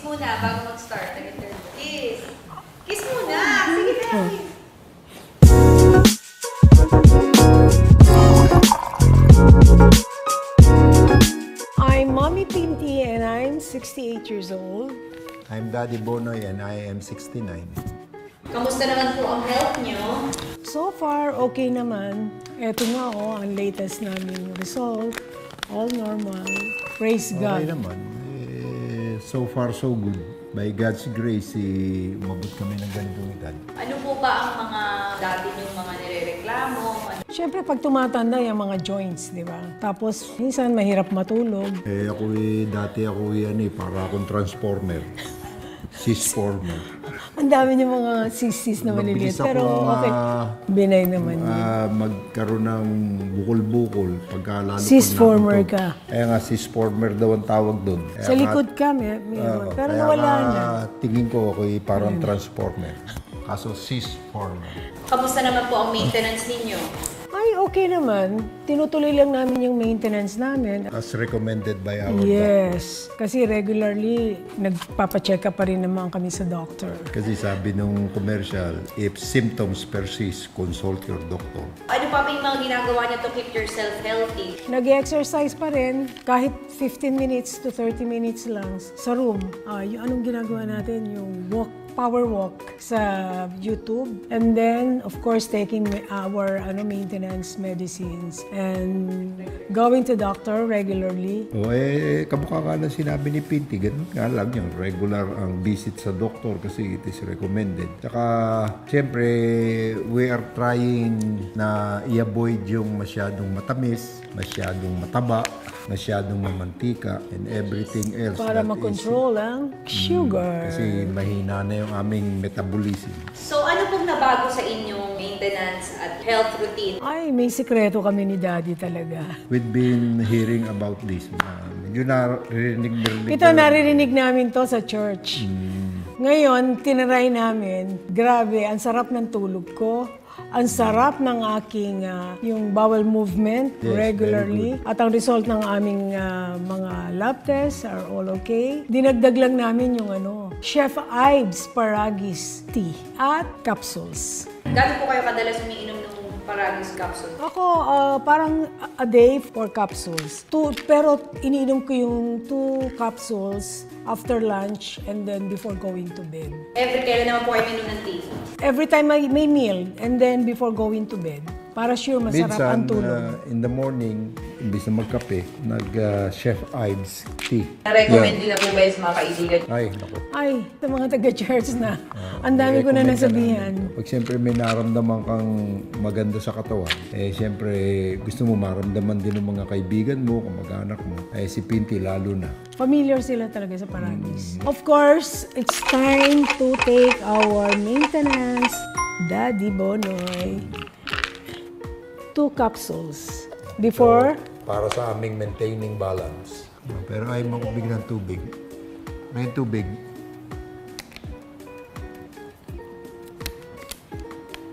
muna bago mag-start ng interview. Kiss! Kiss muna! Sige na! I'm Mommy Pinty and I'm 68 years old. I'm Daddy Bonoy and I am 69. Kamusta naman po ang health niyo? So far, okay naman. Eto nga ang latest naming result. All normal. Praise God. Okay naman. So far, so good. By God's grace, umabot kami ng ganitong edad. Ano po ba ang mga dati niyong mga nirereklamo? Siyempre, pag tumatanda yung mga joints, di ba? Tapos, minsan mahirap matulog. Dati ako para akong transformer. Sis-former. Ang dami niyong mga sis na maliliit. Pero okay, binay naman yun. Magkaroon ng bukol-bukol. Sis-former ka. Kaya nga, sis-former daw ang tawag doon. Sa likod ka, meron. Pero wala na. Tingin ko ako'y parang transformer. Kaso sis-former. Kamusta naman po ang maintenance ninyo? Ay, okay naman. Tinutuloy lang namin yung maintenance namin. As recommended by our doctor. Yes. Kasi regularly, nagpapacheck up pa rin naman kami sa doctor. Kasi sabi nung commercial, if symptoms persist, consult your doctor. Ano pa yung mga ginagawa niyo to keep yourself healthy? Nag-exercise pa rin, kahit 15 minutes to 30 minutes lang sa room. Yung anong ginagawa natin, yung power walk sa YouTube. And then, of course, taking our maintenance medicines and going to doctor regularly. Kamukha ka na sinabi ni Pinty, ganun nga lang yung regular ang visit sa doktor kasi it is recommended. Tsaka, siyempre, we are trying na i-avoid yung masyadong matamis, masyadong mataba, masyadong mamantika, and everything else. Para makontrol ang sugar. Kasi mahina na yung aming metabolism. So ano pong nabago sa inyong maintenance at health routine? Ay, may sikreto kami ni Daddy talaga. We've been hearing about this. Medyo naririnig namin to sa church. Ngayon, tinaray namin. Grabe, ang sarap ng tulog ko. Ang sarap ng aking yung bowel movement regularly. At ang result ng aming mga lab tests are all okay. Dinagdag lang namin yung Chef Ives Paragis tea at capsules. Gano'n po kayo kadalas umiinom ng Paragis capsule? Ako, parang a day 4 capsules. Pero iniinom ko yung 2 capsules after lunch and then before going to bed. Every kailan naman po kayo minom ng tea? Every time may meal and then before going to bed. Para sure masarap ang tulog. In the morning, imbis na magkape, nag-Chef Ives tea. Na-recommend din na po ba sa mga kaibigan? Ay, sa mga taga-church na. Ang dami ko na nasabihan. Pag siyempre may naramdaman kang maganda sa katawan, siyempre gusto mo maramdaman din ng mga kaibigan mo, kamag-anak mo. Si Pinty lalo na. Familiar sila talaga sa Paragis. Of course, it's time to take our maintenance, Daddy Bonoy. 2 capsules before. Para sa aming maintaining balance. Pero ay makubig ng tubig. May tubig.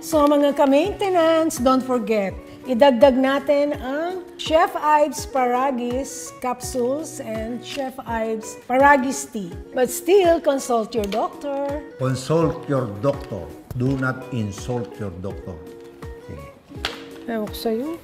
So mga ka-maintenance, don't forget, idagdag natin ang Chef Ives Paragis capsules and Chef Ives Paragis tea. But still, consult your doctor. Consult your doctor. Do not insult your doctor. Ewan ko sa'yo.